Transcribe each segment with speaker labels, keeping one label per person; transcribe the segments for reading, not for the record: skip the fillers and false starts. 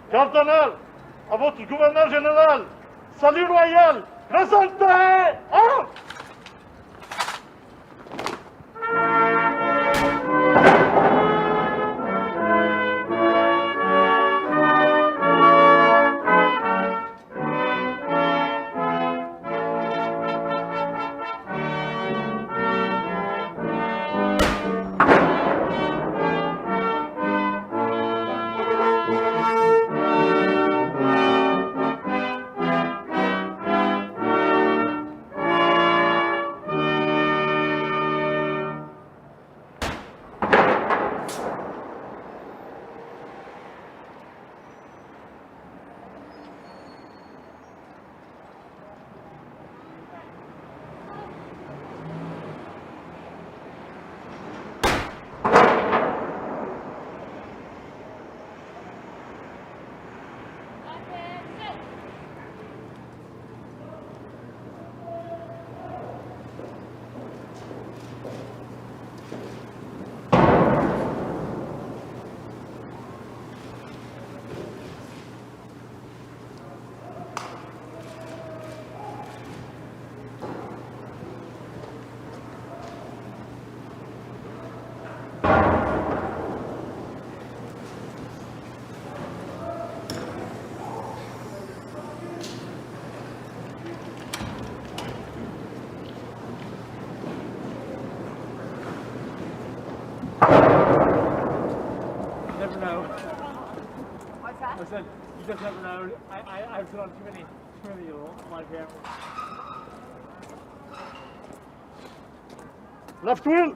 Speaker 1: Cardinal, à votre gouverneur général, salut royal, présentez!
Speaker 2: Never know.
Speaker 3: What's that?
Speaker 2: I said, you just never know. I've put on too many of my cameras.
Speaker 1: Left wheel!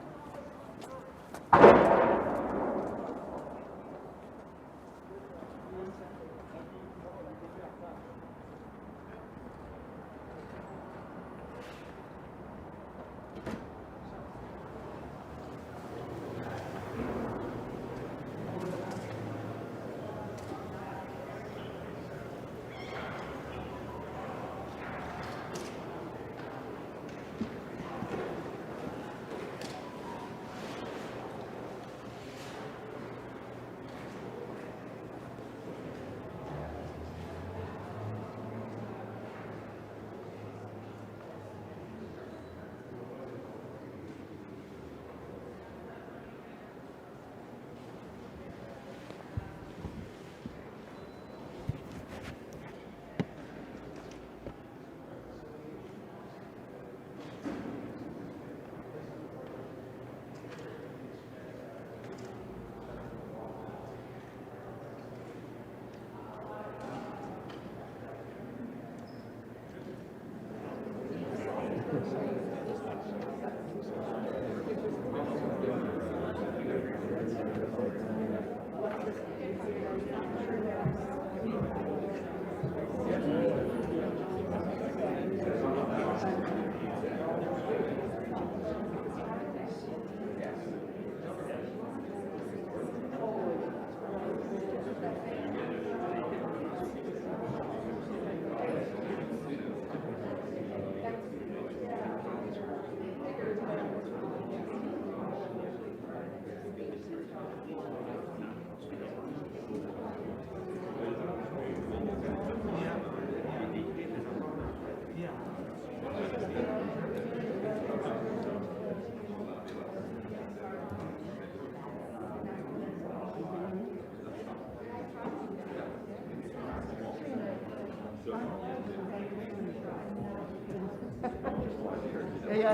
Speaker 4: Yeah,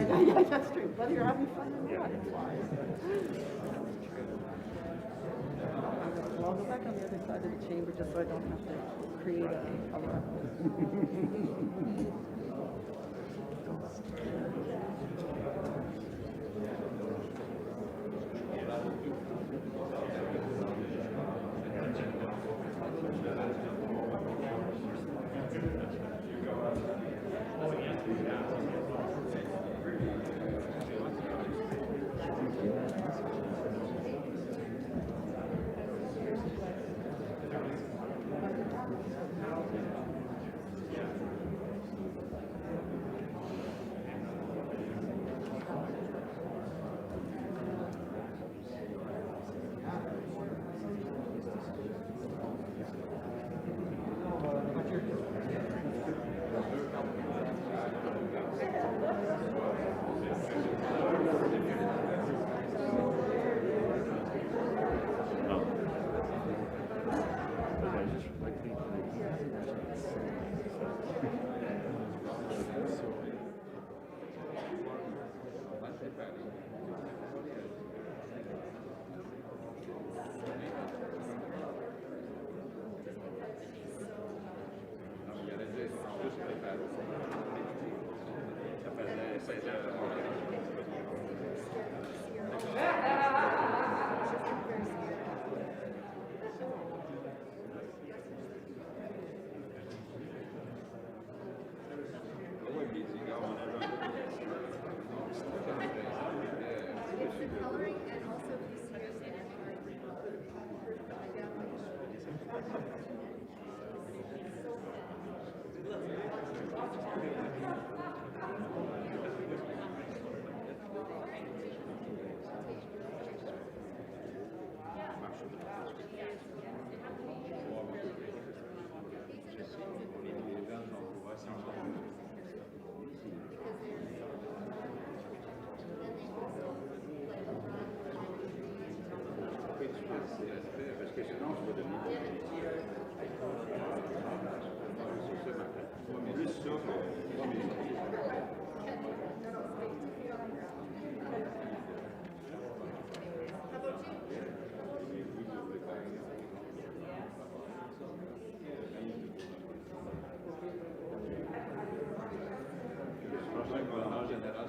Speaker 4: that's true. Whether you're having fun or not, it flies. I'll go back on the other side of the chamber just so I don't have to create a run.
Speaker 5: Parce que sinon, je peux donner plus ça en général,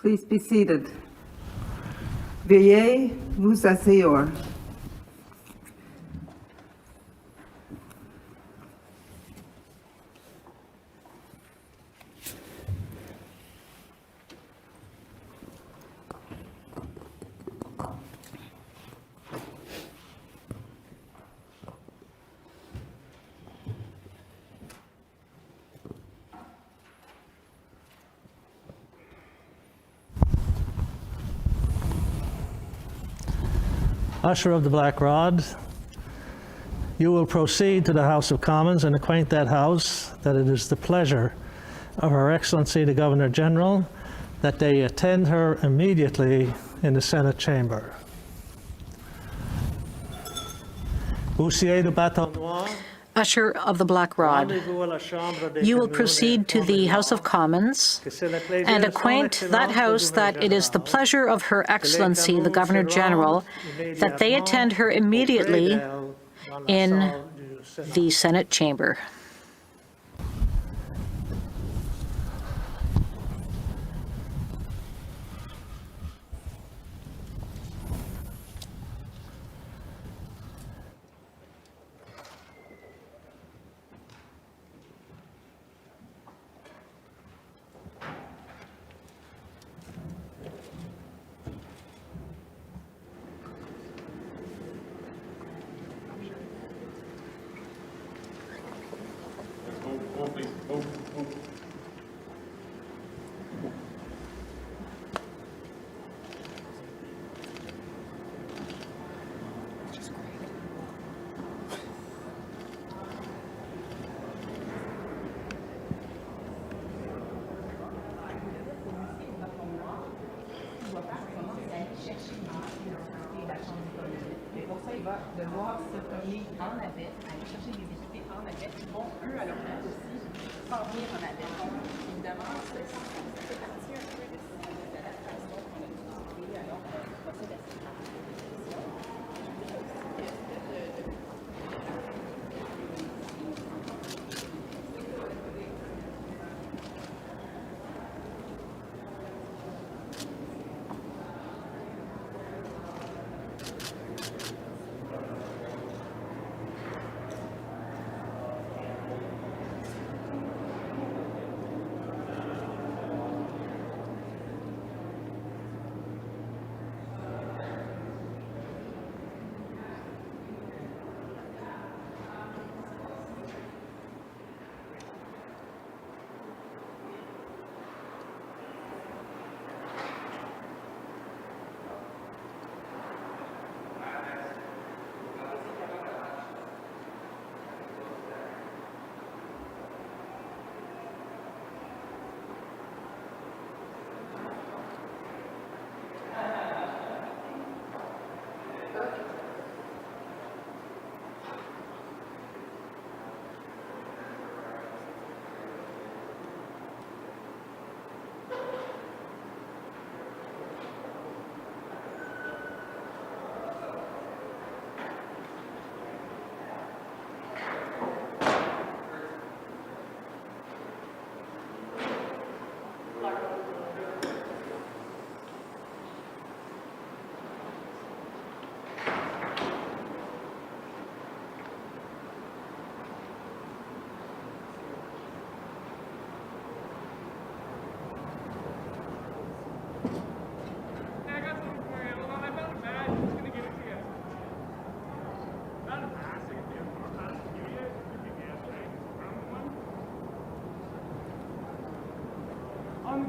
Speaker 6: Please be seated. Veuillez vous asseoir.
Speaker 7: Usher of the Black Rod, you will proceed to the House of Commons and acquaint that House that it is the pleasure of Her Excellency the Governor General that they attend her immediately in the Senate chamber. Huissier du Bâton Noir,
Speaker 8: Usher of the Black Rod, you will proceed to the House of Commons and acquaint that House that it is the pleasure of Her Excellency the Governor General that they attend her immediately in the Senate chamber.
Speaker 3: devoir se promener en navette, aller chercher des députés en navette qui vont, eux, à leur place aussi, parvenir en navette. Donc, évidemment, ça fait partie un peu de la façon qu'on a utilisé alors le procès d'assignation.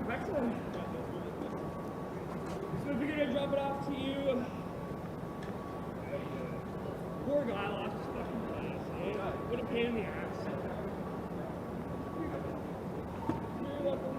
Speaker 2: Excellent. So if you're gonna drop it off to you, poor guy lost his fucking class. Eh? What a pain in the ass. You're welcome.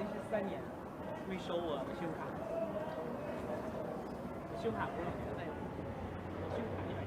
Speaker 2: 连续3年没收我的信用卡，我信用卡不是免费的，我信用卡170。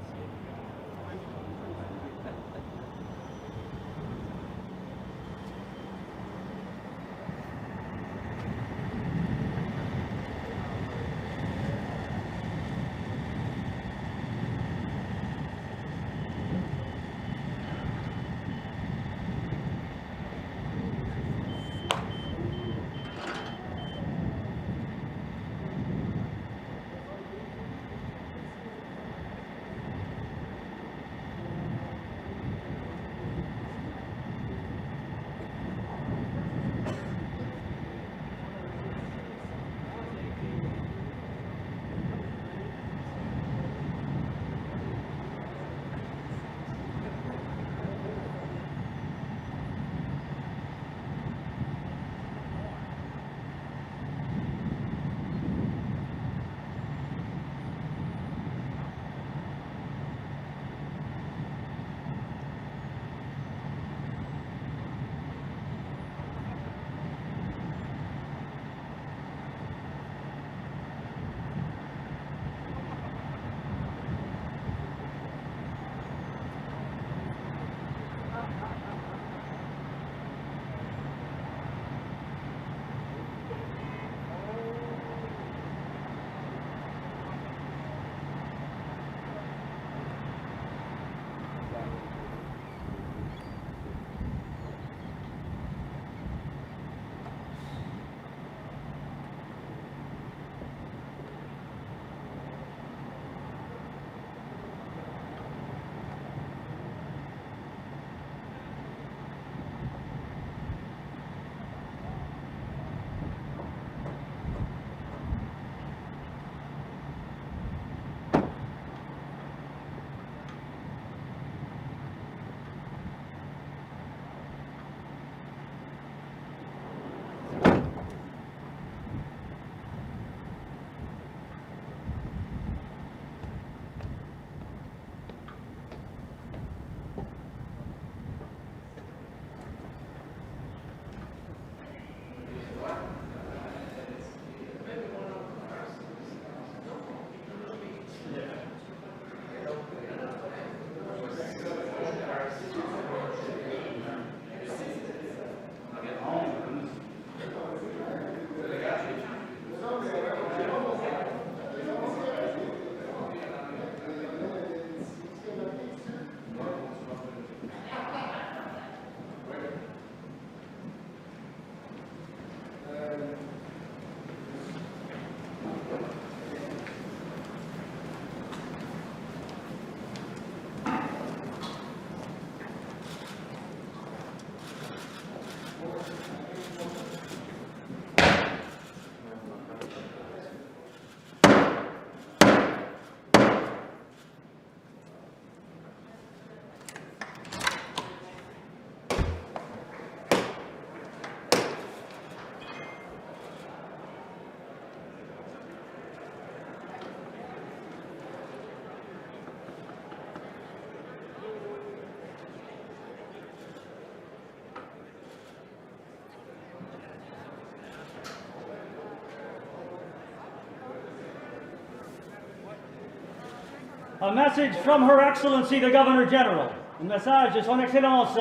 Speaker 9: A message from Her Excellency the Governor General. Un message de Son Excellence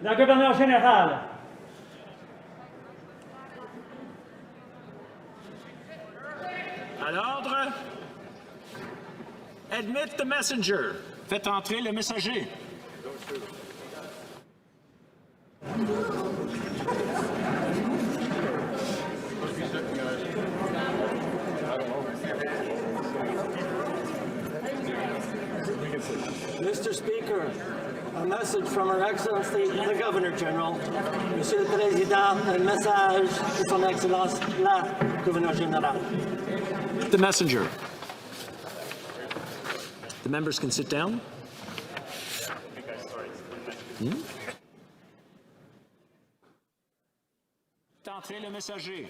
Speaker 9: la Gouverneure Générale.
Speaker 10: À l'ordre. Admit the messenger. Faites entrer le messager.
Speaker 7: Mr. Speaker, a message from Her Excellency the Governor General. Monsieur le Président, un message de Son Excellence la Gouverneure Générale.
Speaker 10: The messenger. The members can sit down. Entrer le messager.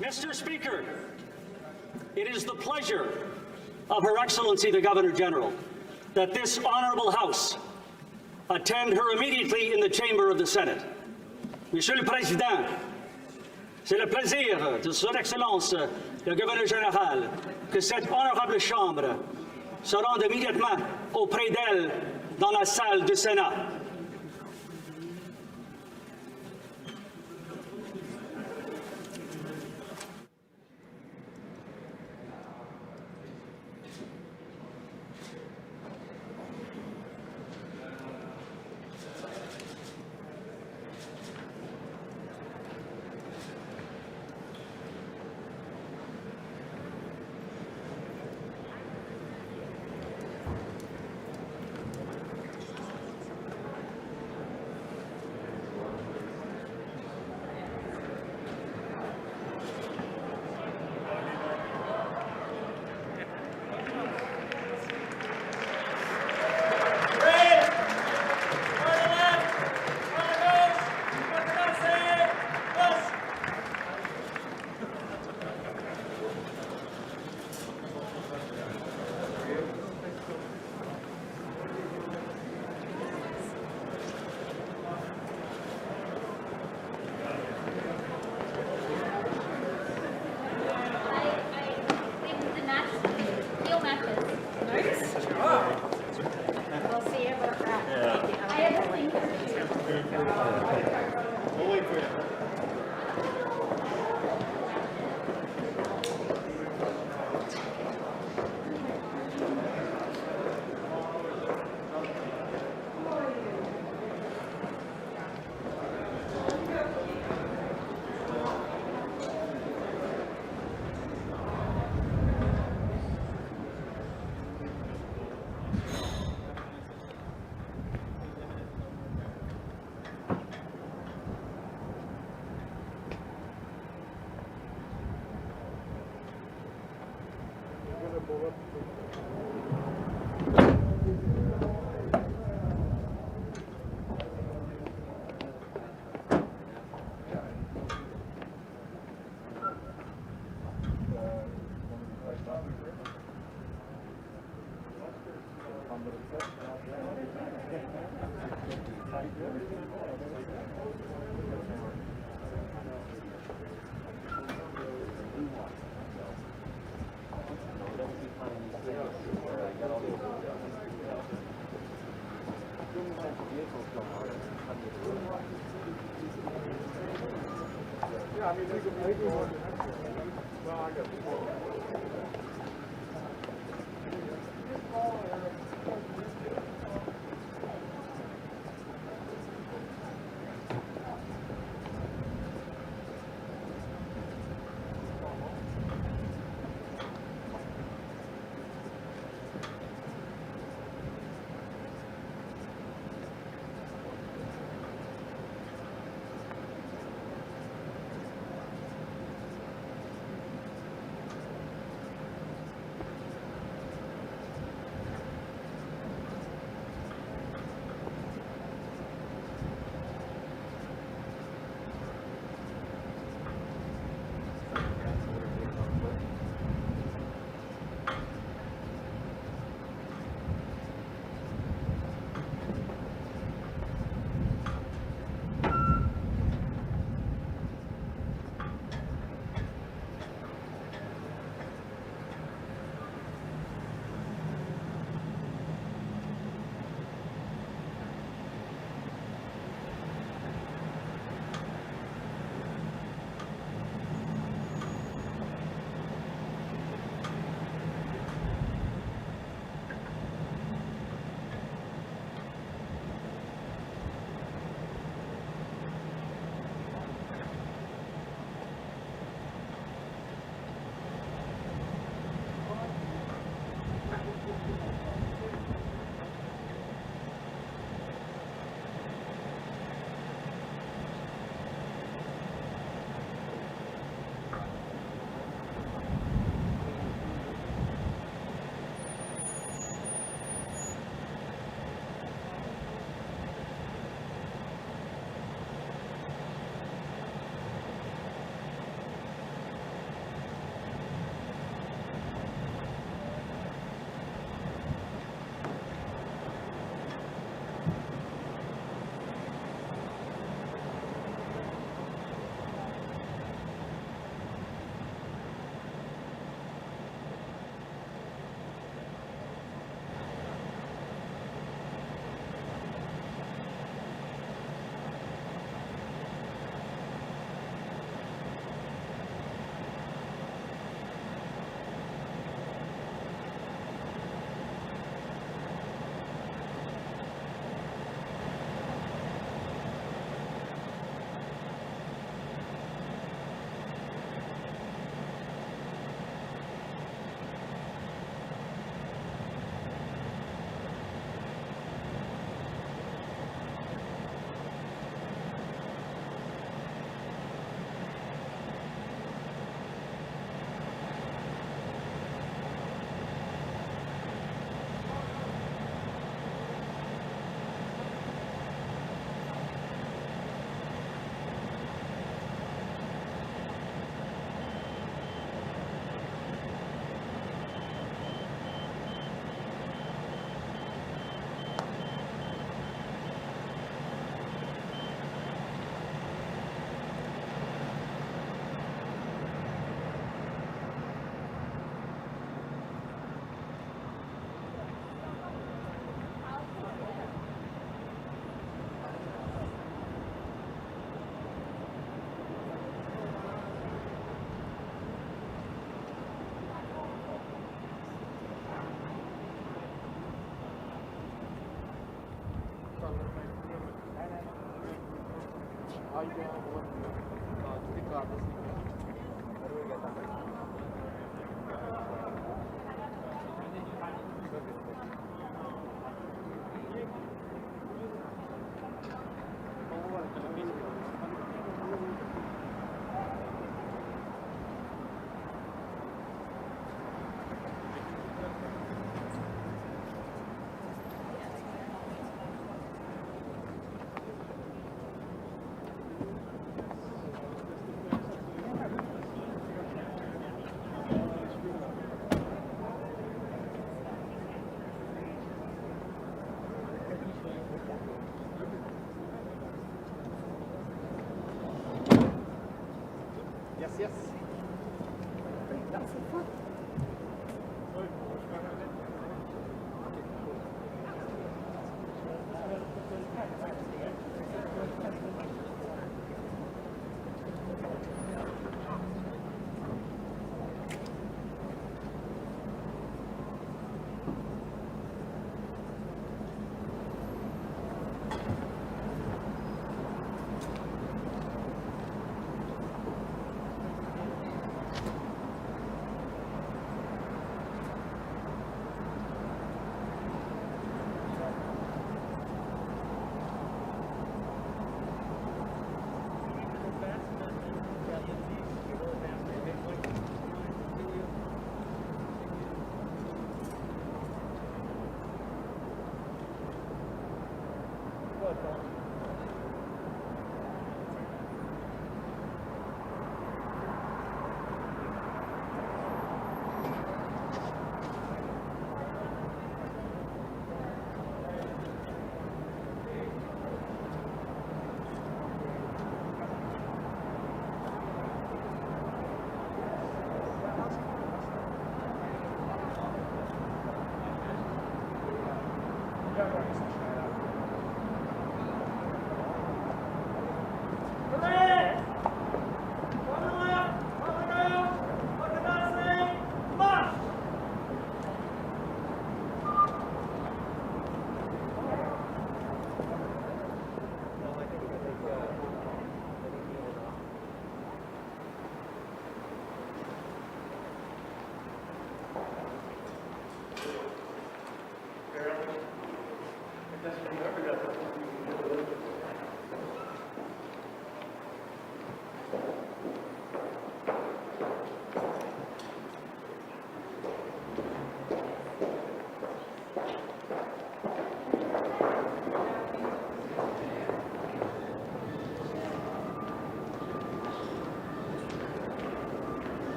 Speaker 9: Mr. Speaker, it is the pleasure of Her Excellency the Governor General that this honourable House attend her immediately in the chamber of the Senate. Monsieur le Président, c'est le plaisir de Son Excellence le Gouverneur Général que cette honorable Chambre se rende immédiatement auprès d'elle dans la salle du Sénat.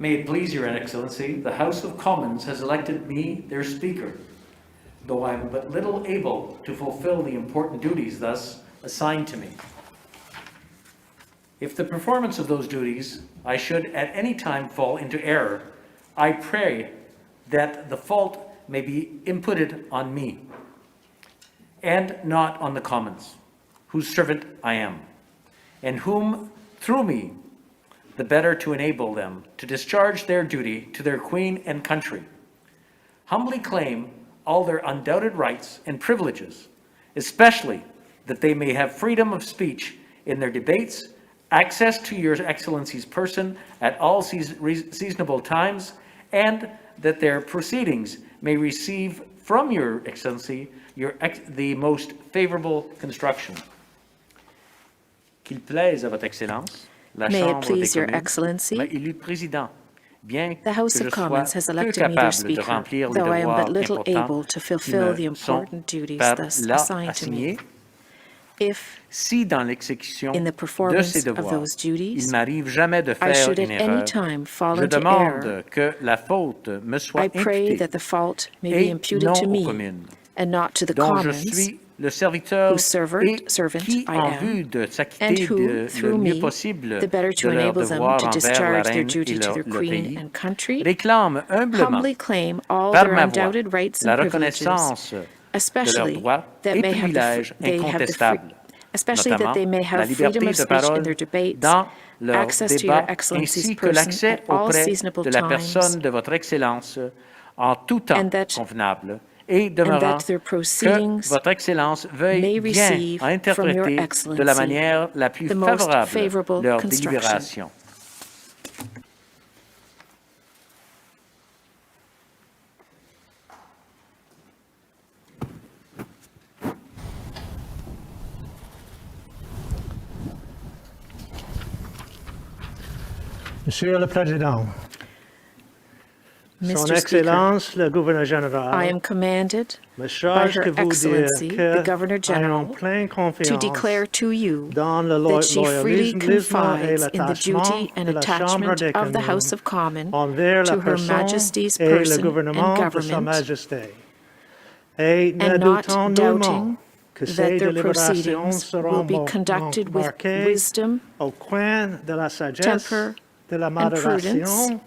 Speaker 11: May it please Your Excellency, the House of Commons has elected me their Speaker, though I am but little able to fulfill the important duties thus assigned to me. If the performance of those duties I should at any time fall into error, I pray that the fault may be imputed on me, and not on the Commons, whose servant I am, and whom, through me, the better to enable them to discharge their duty to their Queen and country, humbly claim all their undoubted rights and privileges, especially that they may have freedom of speech in their debates, access to Your Excellency's person at all seasonable times, and that their proceedings may receive from Your Excellency the most favorable construction. Qu'il plaise à votre Excellence, la
Speaker 8: May it
Speaker 11: Chambre des
Speaker 8: please Your
Speaker 11: communes
Speaker 8: Excellency,
Speaker 11: m'a élu président, bien
Speaker 8: the House
Speaker 11: que
Speaker 8: of
Speaker 11: je
Speaker 8: Commons
Speaker 11: sois
Speaker 8: has
Speaker 11: peu
Speaker 8: elected me their
Speaker 11: capable de
Speaker 8: Speaker,
Speaker 11: remplir les
Speaker 8: though I am
Speaker 11: devoirs
Speaker 8: but little
Speaker 11: importants
Speaker 8: able to
Speaker 11: qui
Speaker 8: fulfill the
Speaker 11: me sont
Speaker 8: important duties
Speaker 11: par
Speaker 8: thus
Speaker 11: là
Speaker 8: assigned to me.
Speaker 11: assignés.
Speaker 8: If,
Speaker 11: Si dans l'exécution
Speaker 8: in the
Speaker 11: de
Speaker 8: performance
Speaker 11: ces
Speaker 8: of
Speaker 11: devoirs,
Speaker 8: those duties,
Speaker 11: il m'arrive jamais de
Speaker 8: I
Speaker 11: faire
Speaker 8: should
Speaker 11: une
Speaker 8: at any
Speaker 11: erreur,
Speaker 8: time fall
Speaker 11: je
Speaker 8: into
Speaker 11: demande
Speaker 8: error,
Speaker 11: que la faute me soit
Speaker 8: I pray
Speaker 11: imputée
Speaker 8: that the fault may be
Speaker 11: et
Speaker 8: imputed
Speaker 11: non
Speaker 8: to
Speaker 11: aux
Speaker 8: me
Speaker 11: communes,
Speaker 8: and not to the
Speaker 11: dont je
Speaker 8: Commons,
Speaker 11: suis le serviteur
Speaker 8: whose
Speaker 11: et
Speaker 8: servant
Speaker 11: qui,
Speaker 8: I
Speaker 11: en
Speaker 8: am,
Speaker 11: vue de
Speaker 8: and
Speaker 11: s'acquitter
Speaker 8: who,
Speaker 11: le
Speaker 8: through
Speaker 11: mieux
Speaker 8: me,
Speaker 11: possible
Speaker 8: the better to
Speaker 11: de leurs
Speaker 8: enable them
Speaker 11: devoirs
Speaker 8: to
Speaker 11: envers la
Speaker 8: discharge their
Speaker 11: reine
Speaker 8: duty
Speaker 11: et
Speaker 8: to their
Speaker 11: le
Speaker 8: Queen
Speaker 11: pays,
Speaker 8: and country,
Speaker 11: réclame humblement
Speaker 8: humbly claim all
Speaker 11: par
Speaker 8: their
Speaker 11: ma voix
Speaker 8: undoubted rights
Speaker 11: la
Speaker 8: and privileges,
Speaker 11: reconnaissance de leurs
Speaker 8: especially
Speaker 11: droits
Speaker 8: that
Speaker 11: et
Speaker 8: may have
Speaker 11: privilèges incontestables,
Speaker 8: especially that they may
Speaker 11: la
Speaker 8: have
Speaker 11: liberté
Speaker 8: freedom of
Speaker 11: de
Speaker 8: speech in
Speaker 11: parole
Speaker 8: their debates,
Speaker 11: dans leurs
Speaker 8: access to Your
Speaker 11: débats,
Speaker 8: Excellency's
Speaker 11: ainsi que
Speaker 8: person
Speaker 11: l'accès
Speaker 8: at all
Speaker 11: auprès
Speaker 8: seasonable
Speaker 11: de la
Speaker 8: times,
Speaker 11: personne de votre Excellence en tout temps
Speaker 8: and that-
Speaker 11: convenable, et
Speaker 8: and
Speaker 11: demeurant
Speaker 8: that their
Speaker 11: que
Speaker 8: proceedings
Speaker 11: votre Excellence
Speaker 8: may
Speaker 11: veuille bien
Speaker 8: receive from Your
Speaker 11: interpréter de la
Speaker 8: Excellency
Speaker 11: manière la plus
Speaker 8: the most
Speaker 11: favorable
Speaker 8: favorable
Speaker 11: leur
Speaker 8: construction.
Speaker 11: délibération.
Speaker 7: Monsieur le Président, Son
Speaker 8: Mr. Speaker,
Speaker 7: Excellence le Gouverneur
Speaker 8: I
Speaker 7: Général
Speaker 8: am commanded
Speaker 7: me
Speaker 8: by
Speaker 7: charge
Speaker 8: Her
Speaker 7: de vous dire
Speaker 8: Excellency,
Speaker 7: que
Speaker 8: the Governor
Speaker 7: I am en
Speaker 8: General,
Speaker 7: pleine
Speaker 8: to
Speaker 7: confiance
Speaker 8: declare to you
Speaker 7: dans le
Speaker 8: that she freely
Speaker 7: loyalisme et
Speaker 8: confides in the
Speaker 7: l'attachement
Speaker 8: duty and
Speaker 7: de la Chambre
Speaker 8: attachment
Speaker 7: des
Speaker 8: of the House
Speaker 7: communes
Speaker 8: of Commons
Speaker 7: envers la
Speaker 8: to Her
Speaker 7: personne
Speaker 8: Majesty's
Speaker 7: et le
Speaker 8: person and
Speaker 7: gouvernement de Sa
Speaker 8: government,
Speaker 7: Majesté. Et ne
Speaker 8: and not
Speaker 7: doutons
Speaker 8: doubting
Speaker 7: nullement que ces
Speaker 8: that their
Speaker 7: délibérations
Speaker 8: proceedings will
Speaker 7: seront
Speaker 8: be conducted with
Speaker 7: marquées
Speaker 8: wisdom,
Speaker 7: au coin de la sagesse,
Speaker 8: temper,
Speaker 7: de la
Speaker 8: and prudence.
Speaker 7: modération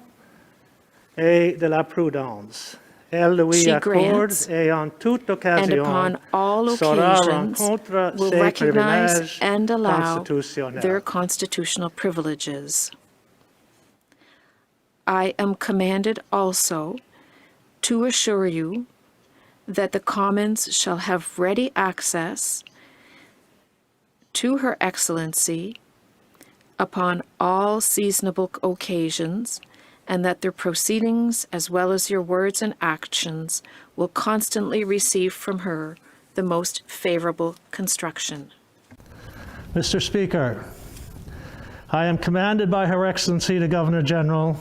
Speaker 7: et de la prudence. Elle lui
Speaker 8: She
Speaker 7: accorde
Speaker 8: grants,
Speaker 7: et en toute
Speaker 8: and
Speaker 7: occasion
Speaker 8: upon all
Speaker 7: saura
Speaker 8: occasions
Speaker 7: rencontre
Speaker 8: will
Speaker 7: ses
Speaker 8: recognize
Speaker 7: privilèges
Speaker 8: and allow
Speaker 7: constitutionnels.
Speaker 8: their constitutional privileges. I am commanded also to assure you that the Commons shall have ready access to Her Excellency upon all seasonable occasions, and that their proceedings, as well as your words and actions, will constantly receive from her the most favorable construction.
Speaker 7: Mr. Speaker, I am commanded by Her Excellency the Governor General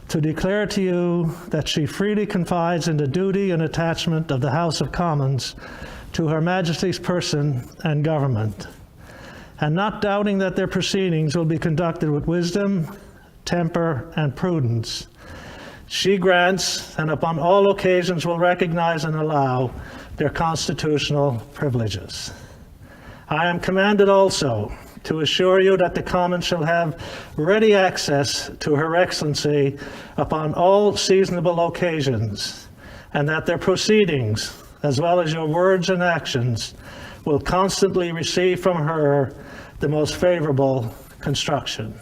Speaker 7: to declare to you that she freely confides in the duty and attachment of the House of Commons to Her Majesty's person and government, and not doubting that their proceedings will be conducted with wisdom, temper, and prudence. She grants, and upon all occasions will recognize and allow, their constitutional privileges. I am commanded also to assure you that the Commons shall have ready access to Her Excellency upon all seasonable occasions, and that their proceedings, as well as your words and actions, will constantly receive from her the most favorable construction.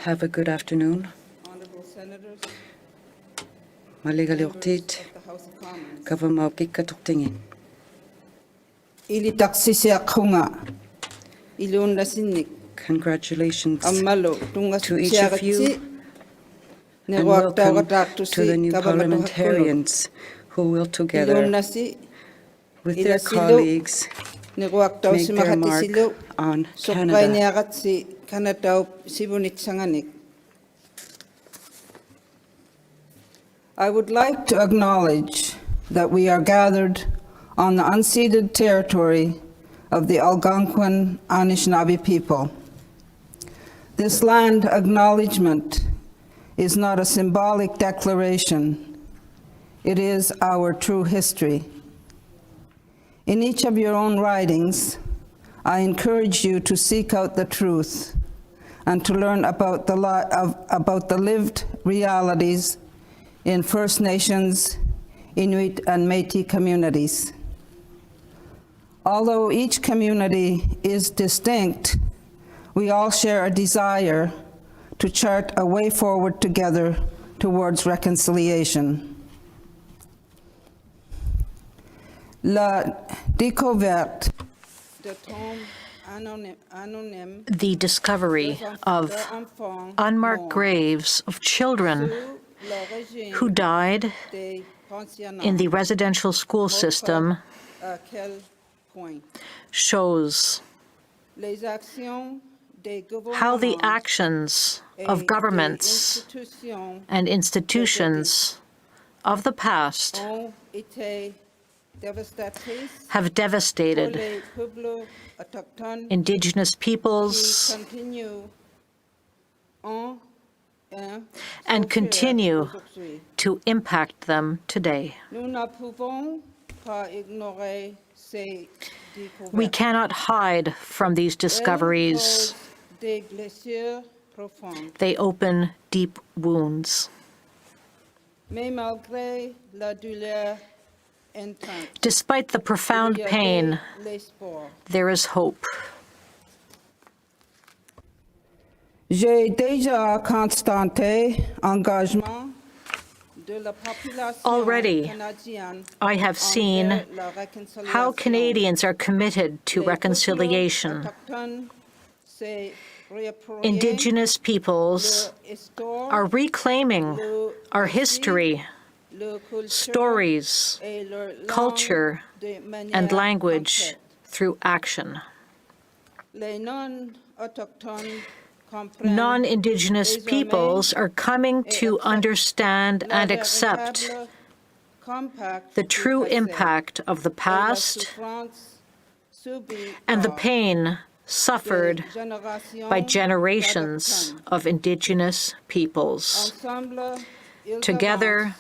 Speaker 12: Have a good afternoon.
Speaker 4: Honorable Senators, Members of the House of Commons.
Speaker 6: Ili taksisiak hunga. Ilun nasinik.
Speaker 4: Congratulations
Speaker 6: Amalo tungas
Speaker 4: to each of you, and welcome to the new parliamentarians who will together with their colleagues make their mark on Canada.
Speaker 6: I would like to acknowledge that we are gathered on the unceded territory of the Algonquin Anishinaabe people. This land acknowledgement is not a symbolic declaration. It is our true history. In each of your own writings, I encourage you to seek out the truth and to learn about the lived realities in First Nations, Inuit, and Métis communities. Although each community is distinct, we all share a desire to chart a way forward together towards reconciliation. La découverte de tombes anonymes,
Speaker 8: the discovery of unmarked graves of children who died in the residential school system shows how the actions of governments and institutions of the past have devastated Indigenous peoples and continue to impact them today. We cannot hide from these discoveries. They open deep wounds. Despite the profound pain, there is hope.
Speaker 6: J'ai déjà constaté engagement de la population
Speaker 8: Already,
Speaker 6: canadienne
Speaker 8: I have seen
Speaker 6: envers la réconciliation.
Speaker 8: how Canadians are committed to reconciliation. Indigenous peoples are reclaiming our history, stories, culture, and language through action. Non-Indigenous peoples are coming to understand and accept the true impact of the past and the pain suffered by generations of Indigenous peoples. Together,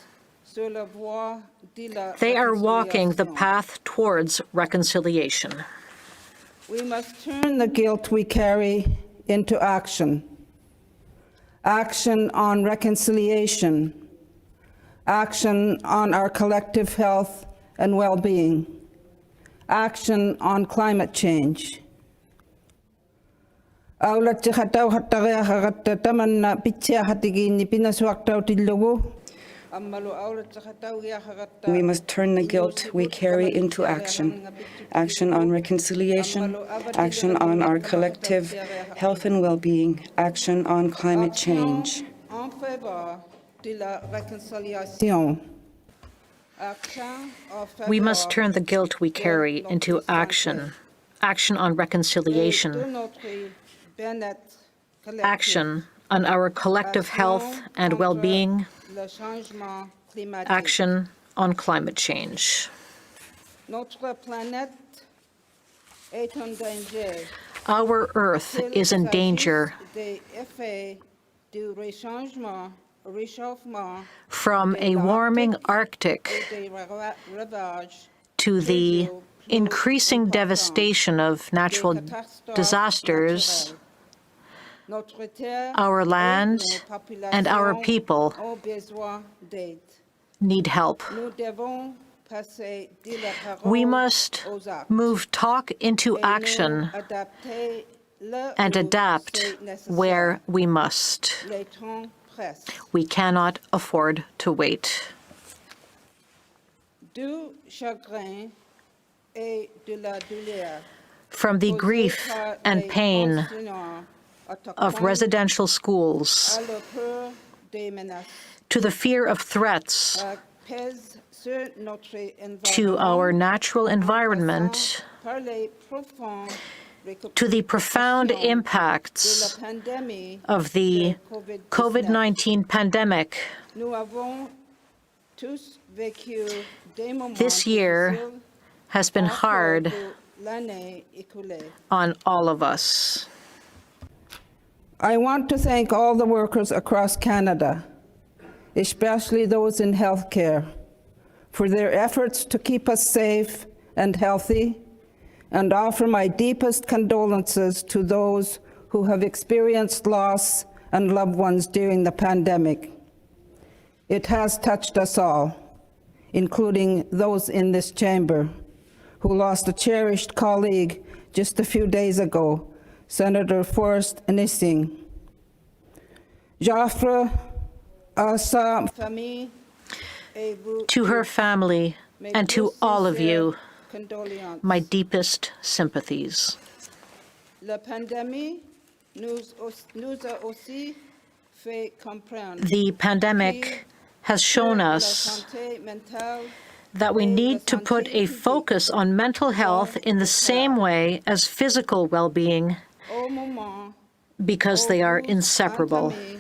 Speaker 8: they are walking the path towards reconciliation.
Speaker 6: We must turn the guilt we carry into action. Action on reconciliation. Action on our collective health and well-being. Action on climate change.
Speaker 4: We must turn the guilt we carry into action. Action on reconciliation, action on our collective health and well-being, action on climate change.
Speaker 8: We must turn the guilt we carry into action. Action on reconciliation. Action on our collective health and well-being. Action on climate change. Our Earth is in danger from a warming Arctic to the increasing devastation of natural disasters. Our land and our people need help. We must move talk into action and adapt where we must. We cannot afford to wait.
Speaker 6: du chagrin et de la douleur
Speaker 8: from the grief and pain of residential schools,
Speaker 6: à la peur des menaces
Speaker 8: to the fear of threats
Speaker 6: pèse sur notre
Speaker 8: to our
Speaker 6: environnement
Speaker 8: natural environment,
Speaker 6: par les profondes
Speaker 8: to the profound
Speaker 6: de la
Speaker 8: impacts
Speaker 6: pandémie
Speaker 8: of the
Speaker 6: de
Speaker 8: COVID-19 pandemic.
Speaker 6: Nous avons tous vécu des moments
Speaker 8: This year
Speaker 6: difficiles
Speaker 8: has been
Speaker 6: au cours
Speaker 8: hard
Speaker 6: de l'année écoulée.
Speaker 8: on all of us.
Speaker 6: I want to thank all the workers across Canada, especially those in healthcare, for their efforts to keep us safe and healthy, and offer my deepest condolences to those who have experienced loss and loved ones during the pandemic. It has touched us all, including those in this chamber, who lost a cherished colleague just a few days ago, Senator Forrest Nissing. J'offre à sa famille et vous
Speaker 8: To her family and to all of you,
Speaker 6: condoléances.
Speaker 8: my deepest sympathies.
Speaker 6: La pandémie nous a aussi fait comprendre
Speaker 8: The pandemic has shown
Speaker 6: que la
Speaker 8: us
Speaker 6: santé mentale
Speaker 8: that we need to put a focus on mental health in the same way as physical well-being,
Speaker 6: au moment
Speaker 8: because
Speaker 6: où
Speaker 8: they are
Speaker 6: vous
Speaker 8: inseparable.
Speaker 6: entamez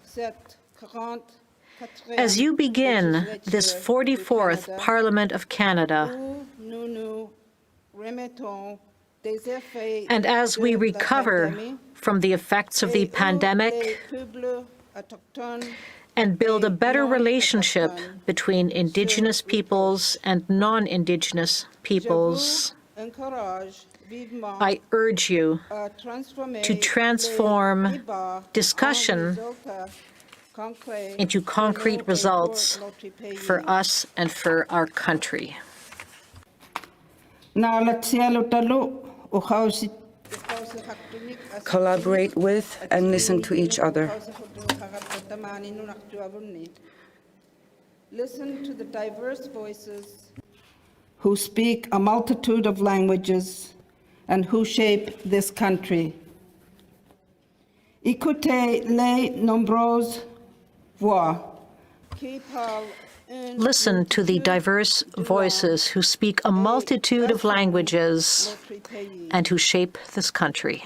Speaker 6: cette 44e
Speaker 8: As you begin this
Speaker 6: législature du
Speaker 8: 44th
Speaker 6: Canada,
Speaker 8: Parliament of Canada,
Speaker 6: où nous nous remettons des effets
Speaker 8: and as we
Speaker 6: de la
Speaker 8: recover
Speaker 6: pandémie,
Speaker 8: from the effects of the
Speaker 6: et où
Speaker 8: pandemic
Speaker 6: les peuples autochtones
Speaker 8: and build a better relationship between Indigenous peoples and non-Indigenous peoples,
Speaker 6: je vous encourage vivement
Speaker 8: I urge you
Speaker 6: à transformer
Speaker 8: to transform
Speaker 6: les débats
Speaker 8: discussion
Speaker 6: en résultats concrets
Speaker 8: into
Speaker 6: pour
Speaker 8: concrete
Speaker 6: nous et
Speaker 8: results
Speaker 6: pour notre pays.
Speaker 8: for us and for our country.
Speaker 6: Na la tialo talo o hausi
Speaker 4: Collaborate with and listen to each other.
Speaker 6: Listen to the diverse voices who speak a multitude of languages and who shape this country. Écoutez les nombreuses voix qui parlent une
Speaker 8: Listen to the diverse voices who speak a multitude of languages
Speaker 6: notre pays.
Speaker 8: and who shape this country.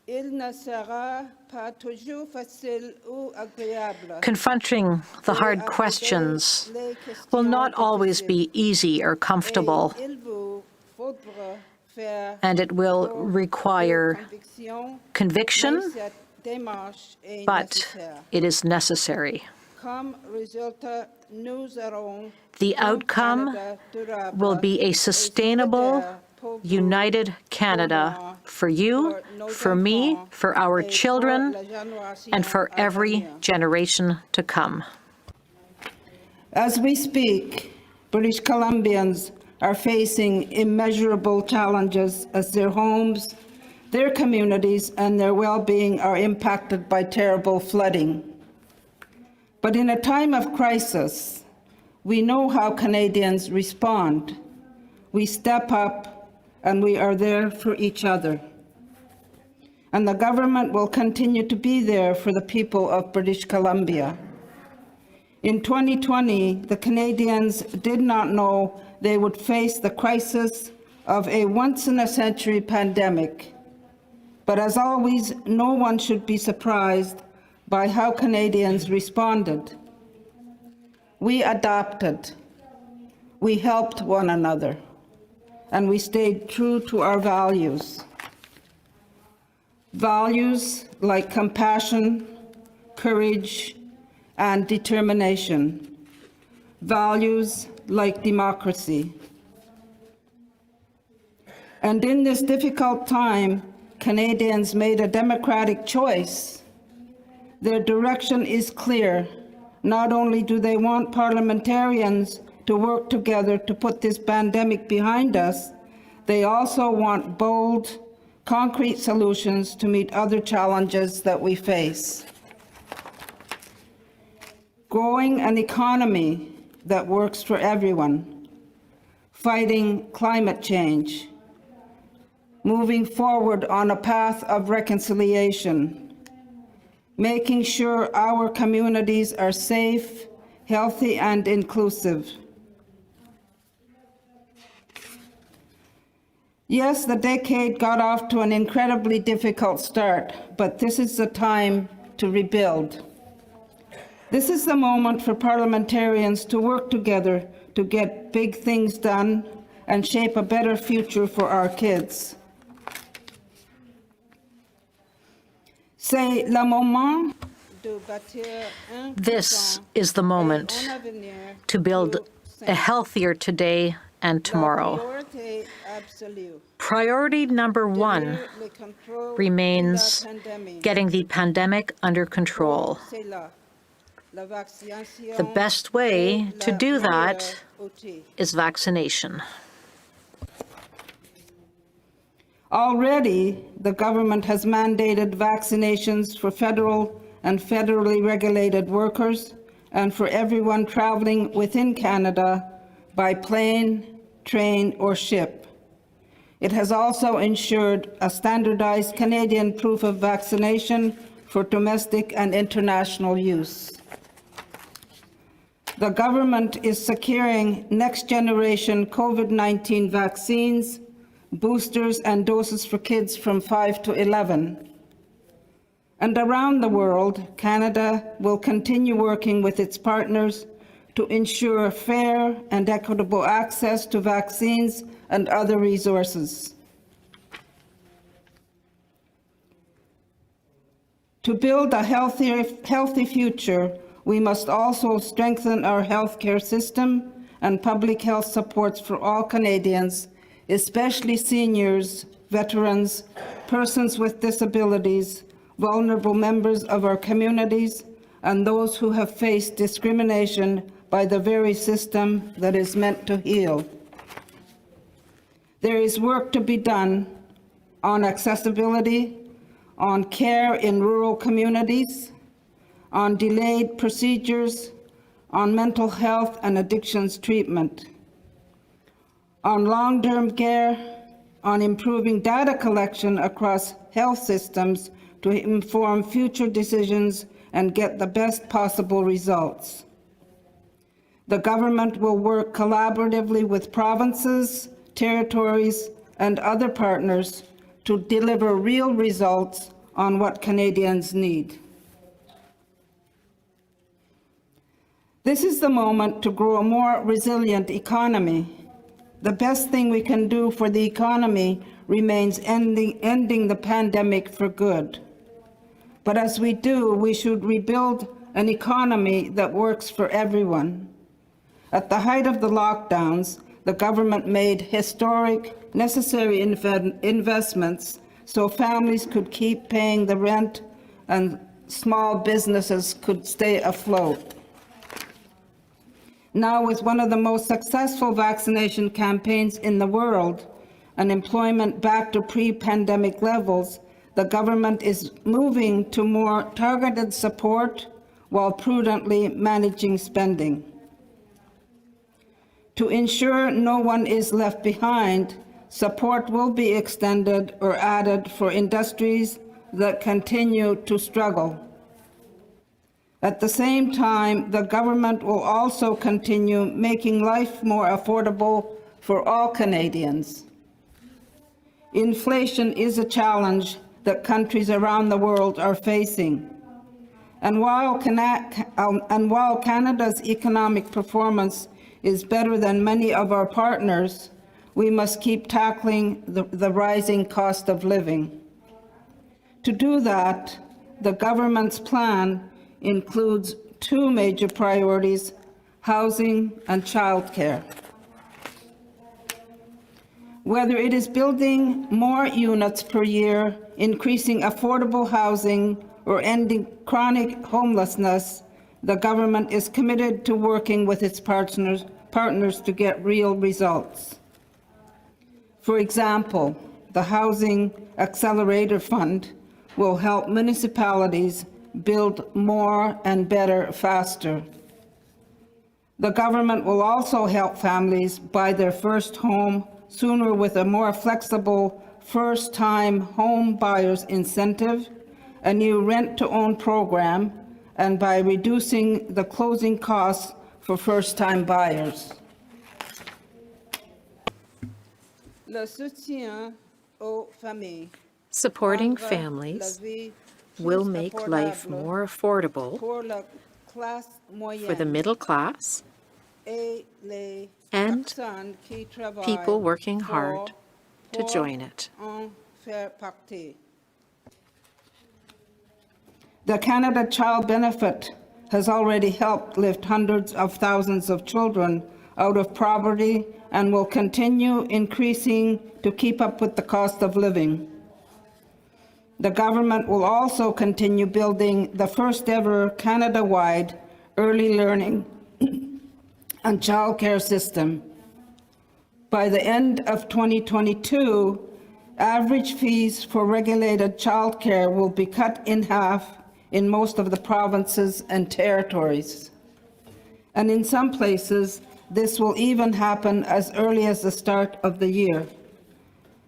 Speaker 6: Il ne sera pas toujours facile ou agréable.
Speaker 8: Confronting the hard questions
Speaker 6: Les
Speaker 8: will
Speaker 6: questions
Speaker 8: not always be easy or comfortable,
Speaker 6: et il vous faudra faire
Speaker 8: and it will require
Speaker 6: conviction,
Speaker 8: conviction,
Speaker 6: mais cette démarche est
Speaker 8: but
Speaker 6: nécessaire.
Speaker 8: it is necessary.
Speaker 6: Comme résultat, nous aurons
Speaker 8: The
Speaker 6: un
Speaker 8: outcome
Speaker 6: Canada durable
Speaker 8: will be a
Speaker 6: et
Speaker 8: sustainable,
Speaker 6: solidaire pour vous,
Speaker 8: united Canada for you, for me, for our
Speaker 6: et
Speaker 8: children,
Speaker 6: pour la génération
Speaker 8: and for
Speaker 6: à
Speaker 8: every
Speaker 6: venir.
Speaker 8: generation to come.
Speaker 6: As we speak, British Columbians are facing immeasurable challenges as their homes, their communities, and their well-being are impacted by terrible flooding. But in a time of crisis, we know how Canadians respond. We step up and we are there for each other. And the government will continue to be there for the people of British Columbia. In 2020, the Canadians did not know they would face the crisis of a once-in-a-century pandemic. But as always, no one should be surprised by how Canadians responded. We adapted, we helped one another, and we stayed true to our values. Values like compassion, courage, and determination. Values like democracy. And in this difficult time, Canadians made a democratic choice. Their direction is clear. Not only do they want parliamentarians to work together to put this pandemic behind us, they also want bold, concrete solutions to meet other challenges that we face. Growing an economy, that works for everyone, fighting climate change, moving forward on a path of reconciliation, making sure our communities are safe, healthy, and inclusive. Yes, the decade got off to an incredibly difficult start, but this is the time to rebuild. This is the moment for parliamentarians to work together to get big things done and shape a better future for our kids. C'est le moment de bâtir un
Speaker 8: This is the moment to build a healthier today and tomorrow. Priority number one remains getting the pandemic under control. The best way to do that is vaccination.
Speaker 6: Already, the government has mandated vaccinations for federal and federally regulated workers and for everyone traveling within Canada by plane, train, or ship. It has also ensured a standardized Canadian proof of vaccination for domestic and international use. The government is securing next-generation COVID-19 vaccines, boosters, and doses for kids from 5 to 11. And around the world, Canada will continue working with its partners to ensure fair and equitable access to vaccines and other resources. To build a healthy future, we must also strengthen our healthcare system and public health supports for all Canadians, especially seniors, veterans, persons with disabilities, vulnerable members of our communities, and those who have faced discrimination by the very system that is meant to heal. There is work to be done on accessibility, on care in rural communities, on delayed procedures, on mental health and addictions treatment, on long-term care, on improving data collection across health systems to inform future decisions and get the best possible results. The government will work collaboratively with provinces, territories, and other partners to deliver real results on what Canadians need. This is the moment to grow a more resilient economy. The best thing we can do for the economy remains ending the pandemic for good. But as we do, we should rebuild an economy that works for everyone. At the height of the lockdowns, the government made historic, necessary investments so families could keep paying the rent and small businesses could stay afloat. Now, with one of the most successful vaccination campaigns in the world and employment back to pre-pandemic levels, the government is moving to more targeted support while prudently managing spending. To ensure no one is left behind, support will be extended or added for industries that continue to struggle. At the same time, the government will also continue making life more affordable for all Canadians. Inflation is a challenge that countries around the world are facing. And while Canada's economic performance is better than many of our partners, we must keep tackling the rising cost of living. To do that, the government's plan includes two major priorities: housing and childcare. Whether it is building more units per year, increasing affordable housing, or ending chronic homelessness, the government is committed to working with its partners to get real results. For example, the Housing Accelerator Fund will help municipalities build more and better faster. The government will also help families buy their first home sooner with a more flexible first-time home buyers incentive, a new rent-to-own program, and by reducing the closing costs for first-time buyers. Le soutien aux familles
Speaker 8: Supporting families will make life more affordable
Speaker 6: pour la classe
Speaker 8: for the
Speaker 6: moyenne
Speaker 8: middle class
Speaker 6: et les
Speaker 8: and
Speaker 6: personnes qui travaillent
Speaker 8: people working hard to
Speaker 6: pour
Speaker 8: join it.
Speaker 6: en faire partie. The Canada Child Benefit has already helped lift hundreds of thousands of children out of poverty and will continue increasing to keep up with the cost of living. The government will also continue building the first ever Canada-wide early learning and childcare system. By the end of 2022, average fees for regulated childcare will be cut in half in most of the provinces and territories. And in some places, this will even happen as early as the start of the year.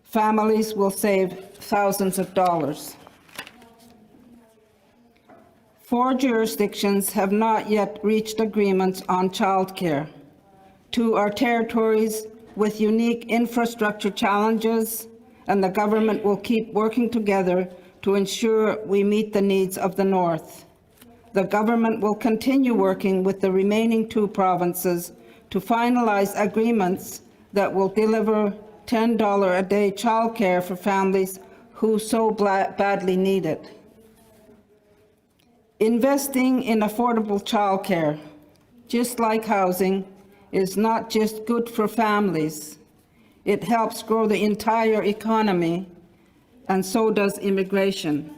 Speaker 6: Families will save thousands of dollars. 4 jurisdictions have not yet reached agreements on childcare. 2 are territories with unique infrastructure challenges, and the government will keep working together to ensure we meet the needs of the North. The government will continue working with the remaining 2 provinces to finalize agreements that will deliver $10 a day childcare for families who so badly need it. Investing in affordable childcare, just like housing, is not just good for families. It helps grow the entire economy, and so does immigration.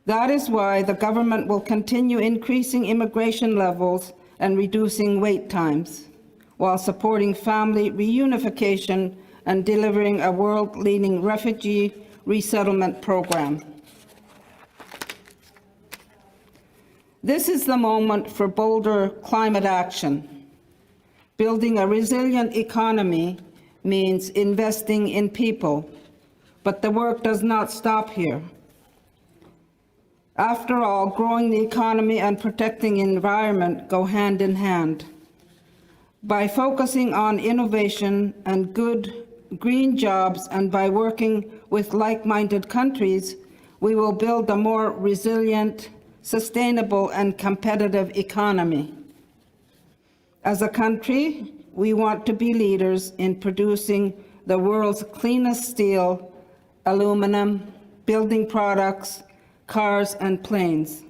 Speaker 6: That is why the government will continue increasing immigration levels and reducing wait times, while supporting family reunification and delivering a world-leading refugee resettlement program. This is the moment for bolder climate action. Building a resilient economy means investing in people, but the work does not stop here. After all, growing the economy and protecting the environment go hand in hand. By focusing on innovation and good green jobs and by working with like-minded countries, we will build a more resilient, sustainable and competitive economy. As a country, we want to be leaders in producing the world's cleanest steel, aluminum, building products, cars and planes.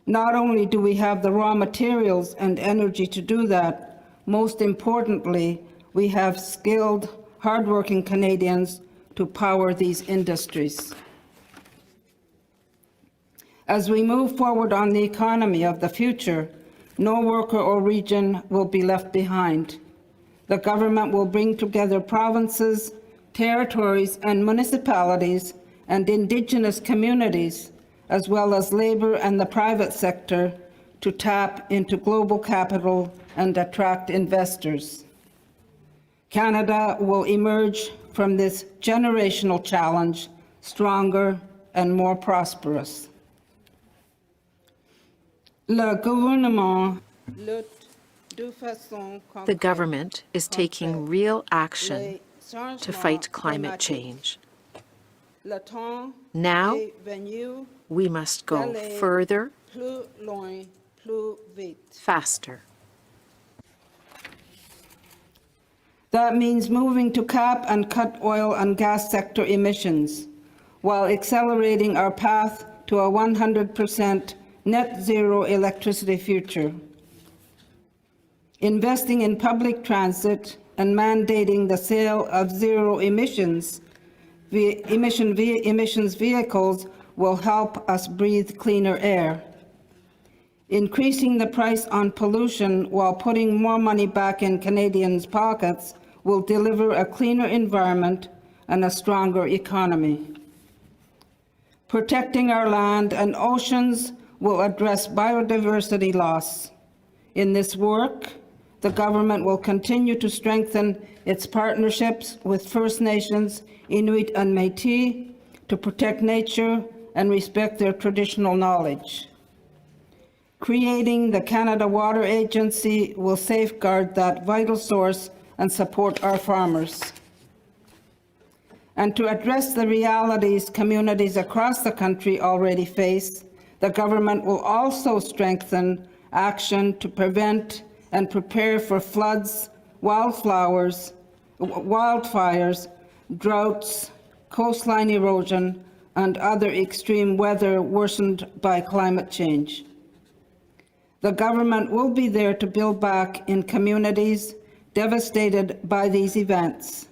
Speaker 6: Not only do we have the raw materials and energy to do that, most importantly, we have skilled, hardworking Canadians to power these industries. As we move forward on the economy of the future, no worker or region will be left behind. The government will bring together provinces, territories, and municipalities and Indigenous communities, as well as labor and the private sector, to tap into global capital and attract investors. Canada will emerge from this generational challenge stronger and more prosperous. Le gouvernement lutte de façon concrète.
Speaker 8: The government is taking real action to fight climate change.
Speaker 6: Le temps
Speaker 8: Now,
Speaker 6: est venu,
Speaker 8: we must go
Speaker 6: d'aller
Speaker 8: further,
Speaker 6: plus loin, plus vite.
Speaker 8: faster.
Speaker 6: That means moving to cap and cut oil and gas sector emissions, while accelerating our path to a 100% net zero electricity future. Investing in public transit and mandating the sale of zero emissions vehicles will help us breathe cleaner air. Increasing the price on pollution while putting more money back in Canadians' pockets will deliver a cleaner environment and a stronger economy. Protecting our land and oceans will address biodiversity loss. In this work, the government will continue to strengthen its partnerships with First Nations, Inuit and Métis to protect nature and respect their traditional knowledge. Creating the Canada Water Agency will safeguard that vital source and support our farmers. And to address the realities communities across the country already face, the government will also strengthen action to prevent and prepare for floods, wildfires, droughts, coastline erosion, and other extreme weather worsened by climate change. The government will be there to build back in communities devastated by these events.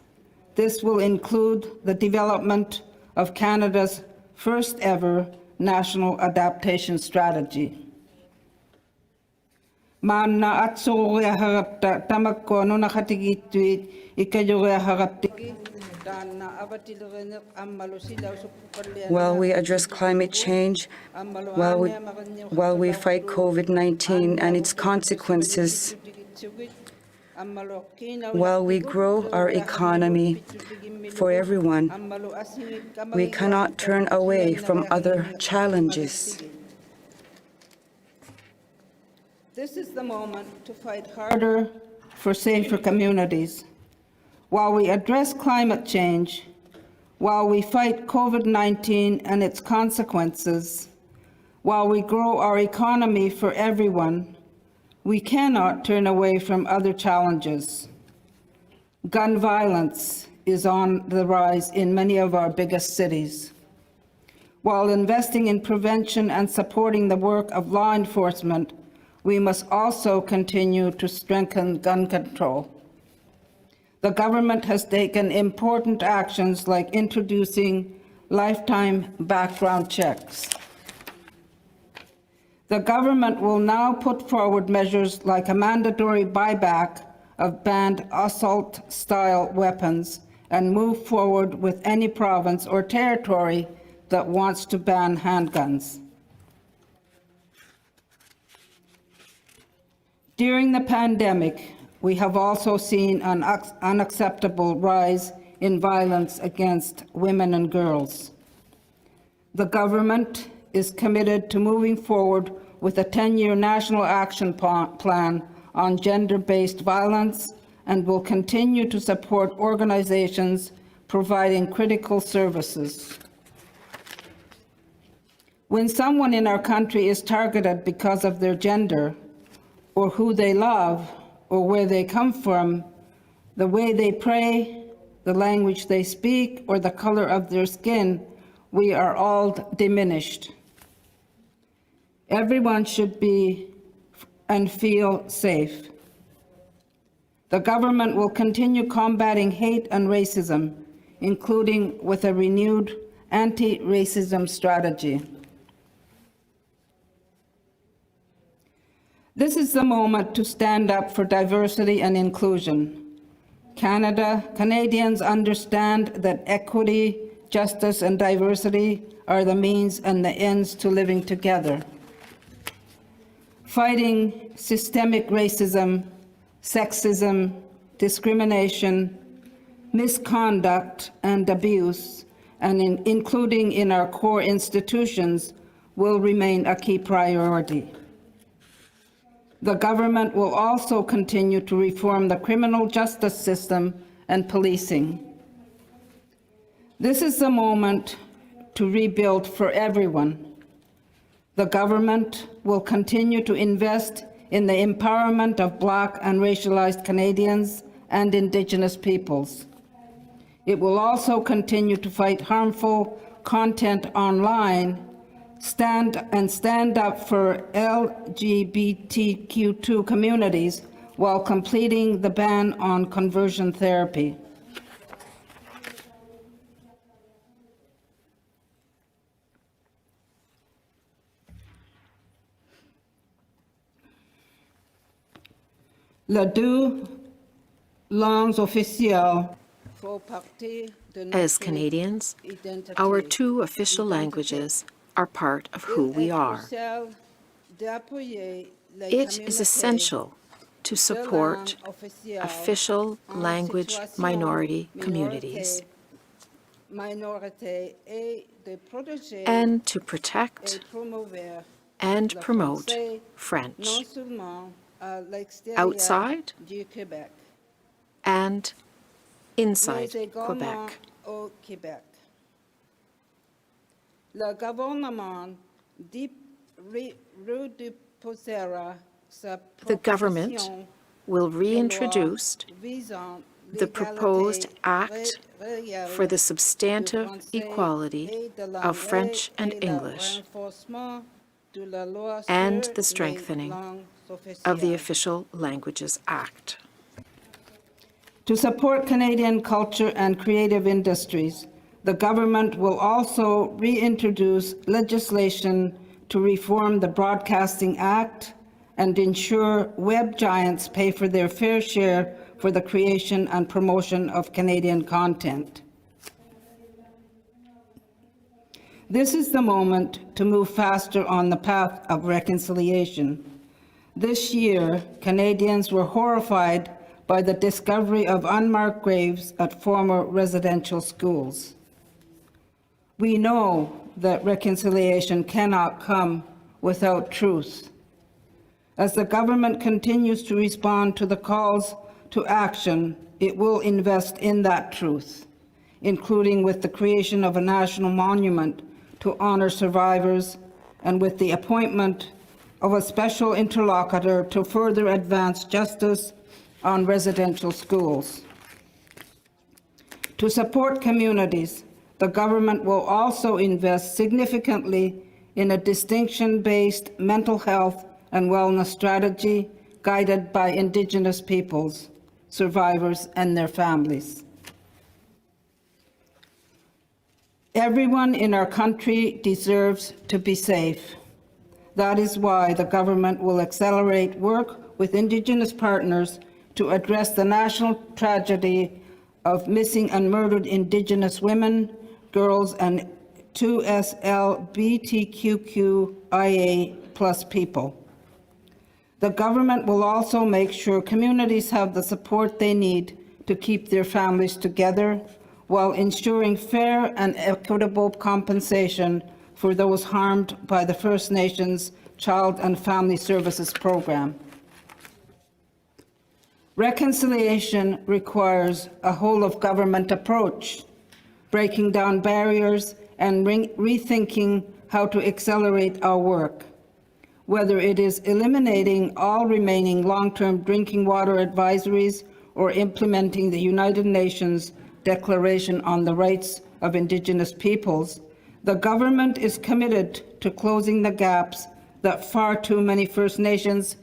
Speaker 6: This will include the development of Canada's first ever national adaptation strategy. Mana atsuria harapta tamakko no nakatigituit ikajuria harapti.
Speaker 4: While we address climate change, while we fight COVID-19 and its consequences, while we grow our economy for everyone, we cannot turn away from other challenges.
Speaker 6: This is the moment to fight harder for safer communities. While we address climate change, while we fight COVID-19 and its consequences, while we grow our economy for everyone, we cannot turn away from other challenges. Gun violence is on the rise in many of our biggest cities. While investing in prevention and supporting the work of law enforcement, we must also continue to strengthen gun control. The government has taken important actions like introducing lifetime background checks. The government will now put forward measures like a mandatory buyback of banned assault-style weapons and move forward with any province or territory that wants to ban handguns. During the pandemic, we have also seen an unacceptable rise in violence against women and girls. The government is committed to moving forward with a 10-year national action plan on gender-based violence and will continue to support organizations providing critical services. When someone in our country is targeted because of their gender, or who they love, or where they come from, the way they pray, the language they speak, or the color of their skin, we are all diminished. Everyone should be and feel safe. The government will continue combating hate and racism, including with a renewed anti-racism strategy. This is the moment to stand up for diversity and inclusion. Canadians understand that equity, justice, and diversity are the means and the ends to living together. Fighting systemic racism, sexism, discrimination, misconduct, and abuse, and including in our core institutions, will remain a key priority. The government will also continue to reform the criminal justice system and policing. This is the moment to rebuild for everyone. The government will continue to invest in the empowerment of Black and racialized Canadians and Indigenous peoples. It will also continue to fight harmful content online, stand up for LGBTQ2 communities while completing the ban on conversion therapy. Les deux langues officielles font partie de notre
Speaker 12: As Canadians, our two official languages are part of who we are. It is essential to support official language minority communities and to protect and promote French outside and inside Quebec. The government will reintroduce the proposed Act for the substantive equality of French and English and the strengthening of the Official Languages Act.
Speaker 6: To support Canadian culture and creative industries, the government will also reintroduce legislation to reform the Broadcasting Act and ensure web giants pay for their fair share for the creation and promotion of Canadian content. This is the moment to move faster on the path of reconciliation. This year, Canadians were horrified by the discovery of unmarked graves at former residential schools. We know that reconciliation cannot come without truth. As the government continues to respond to the calls to action, it will invest in that truth, including with the creation of a national monument to honor survivors and with the appointment of a special interlocutor to further advance justice on residential schools. To support communities, the government will also invest significantly in a distinction-based mental health and wellness strategy guided by Indigenous peoples, survivors, and their families. Everyone in our country deserves to be safe. That is why the government will accelerate work with Indigenous partners to address the national tragedy of missing and murdered Indigenous women, girls, and 2SLBTQIA+ people. The government will also make sure communities have the support they need to keep their families together while ensuring fair and equitable compensation for those harmed by the First Nations Child and Family Services Program. Reconciliation requires a whole-of-government approach, breaking down barriers and rethinking how to accelerate our work. Whether it is eliminating all remaining long-term drinking water advisories or implementing the United Nations Declaration on the Rights of Indigenous Peoples, the government is committed to closing the gaps that far too many First Nations,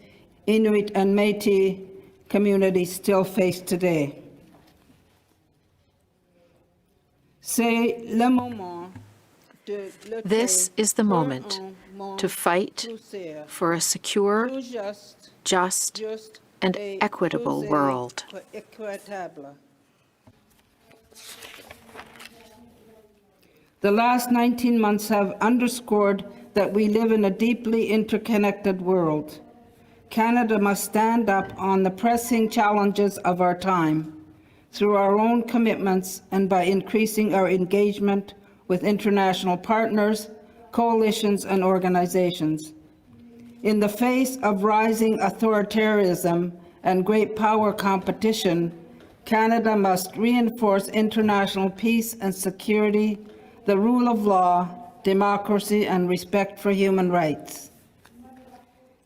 Speaker 6: Inuit, and Métis communities still face today.
Speaker 12: This is the moment to fight for a secure, just, and equitable world.
Speaker 6: The last 19 months have underscored that we live in a deeply interconnected world. Canada must stand up on the pressing challenges of our time through our own commitments and by increasing our engagement with international partners, coalitions, and organizations. In the face of rising authoritarianism and great power competition, Canada must reinforce international peace and security, the rule of law, democracy, and respect for human rights.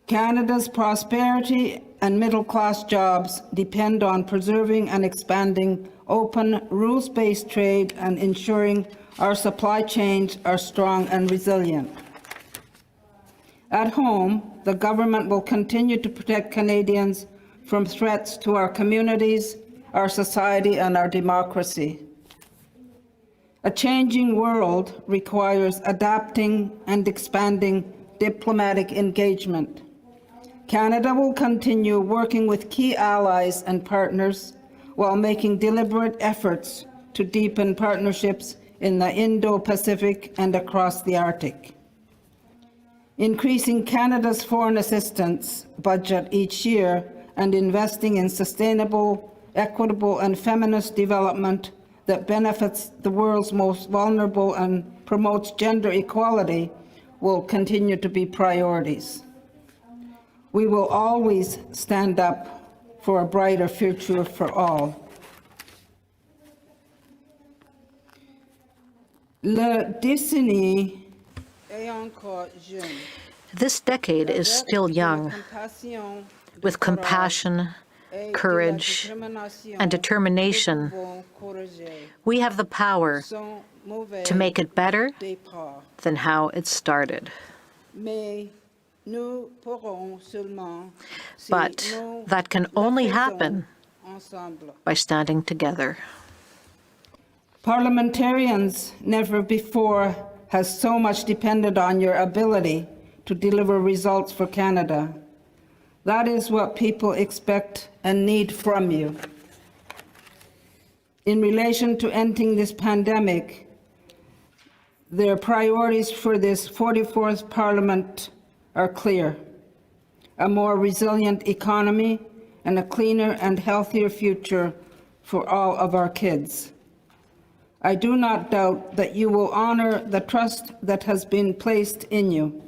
Speaker 6: Canada's prosperity and middle-class jobs depend on preserving and expanding open, rules-based trade and ensuring our supply chains are strong and resilient. At home, the government will continue to protect Canadians from threats to our communities, our society, and our democracy. A changing world requires adapting and expanding diplomatic engagement. Canada will continue working with key allies and partners while making deliberate efforts to deepen partnerships in the Indo-Pacific and across the Arctic. increasing Canada's foreign assistance budget each year and investing in sustainable, equitable, and feminist development that benefits the world's most vulnerable and promotes gender equality will continue to be priorities. We will always stand up for a brighter future for all. La décennie est encore jeune.
Speaker 8: This decade is still young, with compassion, courage, and determination. We have the power to make it better than how it started. But that can only happen by standing together.
Speaker 6: Parliamentarians, never before has so much depended on your ability to deliver results for Canada. That is what people expect and need from you. In relation to ending this pandemic, their priorities for this 44th Parliament are clear: a more resilient economy and a cleaner and healthier future for all of our kids. I do not doubt that you will honor the trust that has been placed in you.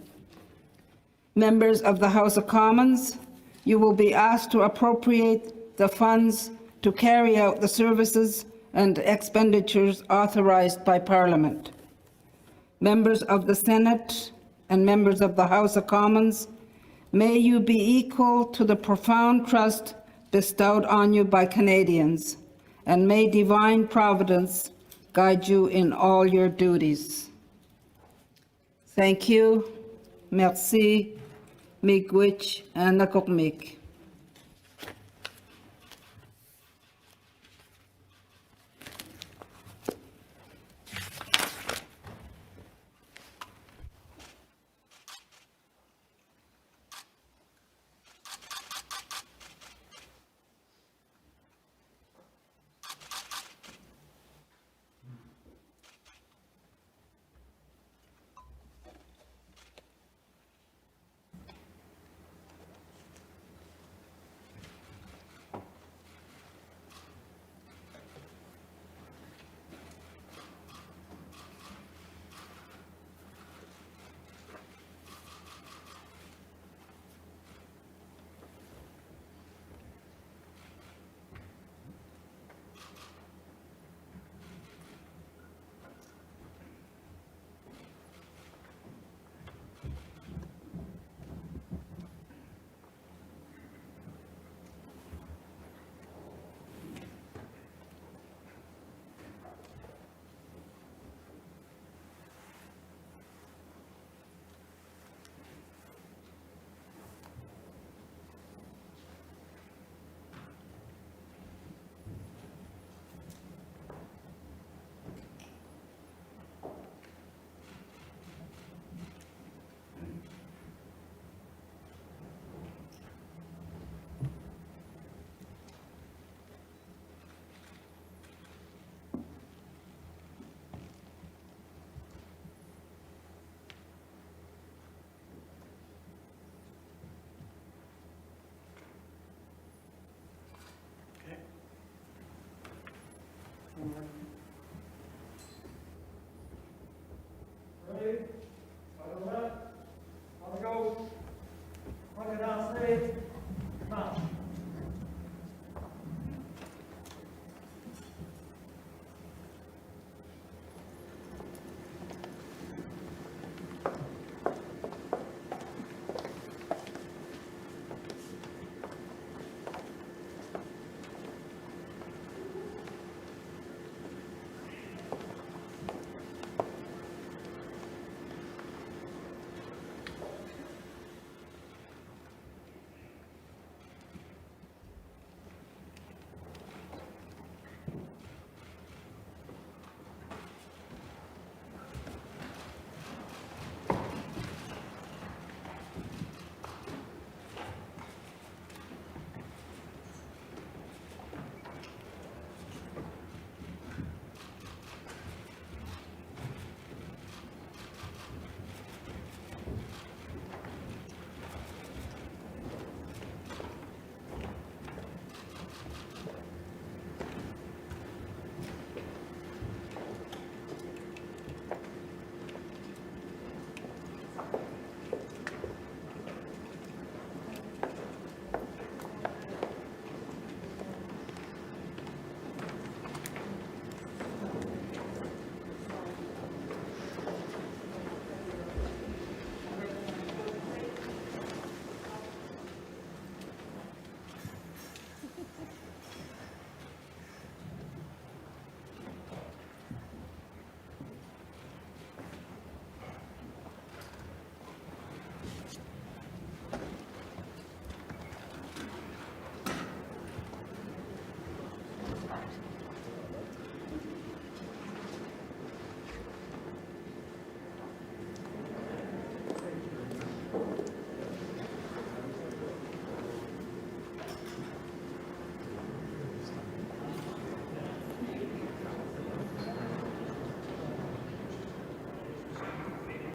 Speaker 6: Members of the House of Commons, you will be asked to appropriate the funds to carry out the services and expenditures authorized by Parliament. Members of the Senate and members of the House of Commons, may you be equal to the profound trust bestowed on you by Canadians, and may divine providence guide you in all your duties. Thank you. Merci. Miigwech and Nakokmik.